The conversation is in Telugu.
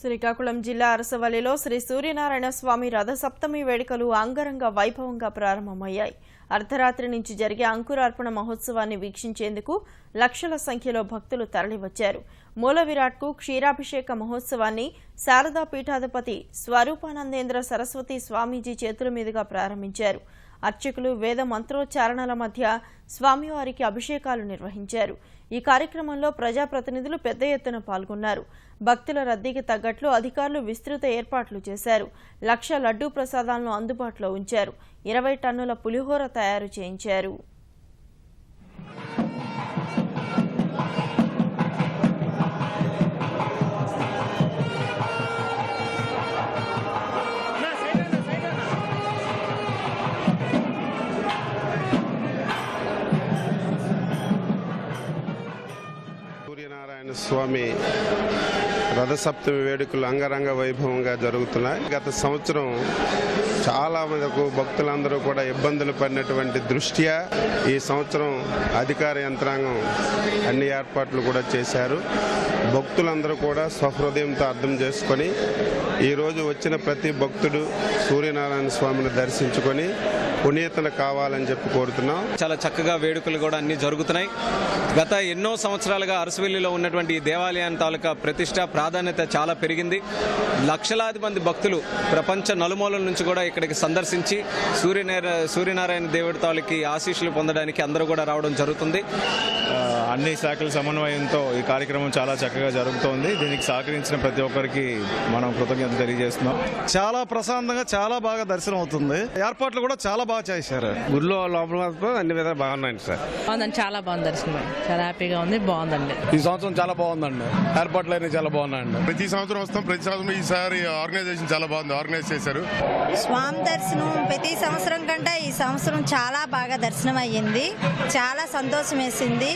శ్రీకాకుళం జిల్లా అరసవల్లిలో శ్రీ సూర్యనారాయణ స్వామి రథసప్తమి వేడుకలు అంగరంగ వైభవంగా ప్రారంభమయ్యాయి. అర్ధరాత్రి నుంచి జరిగే అంకురార్పణ మహోత్సవాన్ని వీక్షించేందుకు లక్షల సంఖ్యలో భక్తులు తరలివచ్చారు. మూల విరాట్కు క్షీరాభిషేక మహోత్సవాన్ని శారదా పీఠాధిపతి స్వరూపానందేంద్ర సరస్వతి స్వామీజీ చేతుల మీదుగా ప్రారంభించారు. అర్చకులు వేద మంత్రోచ్చారణల మధ్య స్వామివారికి అభిషేకాలు నిర్వహించారు. ఈ కార్యక్రమంలో ప్రజాప్రతినిధులు పెద్ద ఎత్తున పాల్గొన్నారు. భక్తుల రద్దీకి తగ్గట్లు అధికారులు విస్తృత ఏర్పాట్లు చేశారు. 1,00,000 లడ్డూ ప్రసాదాలను అందుబాటులో ఉంచారు. 20 టన్నుల పులిహోర తయారు చేయించారు. సూర్యనారాయణ స్వామి రథసప్తమి వేడుకలు అంగరంగ వైభవంగా జరుగుతున్నాయి. గత సంవత్సరం చాలా మందికి భక్తులందరూ కూడా ఇబ్బందులు పడినటువంటి దృష్ట్యా ఈ సంవత్సరం అధికార యంత్రాంగం అన్ని ఏర్పాట్లు కూడా చేశారు. భక్తులందరూ కూడా స్వహృదయంతో అర్థం చేసుకొని ఈరోజు వచ్చిన ప్రతి భక్తుడు సూర్యనారాయణ స్వామిని దర్శించుకొని పునీతలు కావాలని చెప్పి కోరుతున్నాం. చాలా చక్కగా వేడుకలు కూడా అన్ని జరుగుతున్నాయి. గత ఎన్నో సంవత్సరాలుగా అరసవల్లిలో ఉన్నటువంటి ఈ దేవాలయాన్ని తాలూకా ప్రతిష్ట ప్రాధాన్యత చాలా పెరిగింది. లక్షలాది మంది భక్తులు ప్రపంచ నలుమూలల నుంచి కూడా ఇక్కడికి సందర్శించి సూర్యనారాయణ దేవుడి తాలూకి ఆశీస్సులు పొందడానికి అందరూ కూడా రావడం జరుగుతుంది. అన్ని శాఖల సమన్వయంతో ఈ కార్యక్రమం చాలా చక్కగా జరుగుతోంది. దీనికి సహకరించిన ప్రతి ఒక్కరికి మనం కృతజ్ఞత తెలియజేస్తున్నాం. చాలా ప్రశాంతంగా చాలా బాగా దర్శనం అవుతుంది. ఏర్పాట్లు కూడా చాలా బాగా చేశారు. గుడిలో లోపల అన్ని విధాలు బాగున్నాయండి సార్. బాగుందండి, చాలా బాగుంది దర్శనం. చాలా హ్యాపీగా ఉంది, బాగుందండి. ఈ సంవత్సరం చాలా బాగుందండి. ఏర్పాట్లు అయినా చాలా బాగున్నాయండి. ప్రతి సంవత్సరం వస్తాం. ప్రతి సంవత్సరం ఈసారి ఆర్గనైజేషన్ చాలా బాగుంది, ఆర్గనైజ్ చేశారు. స్వామి దర్శనం ప్రతి సంవత్సరం కంటే ఈ సంవత్సరం చాలా బాగా దర్శనం అయ్యింది. చాలా సంతోషం వేసింది.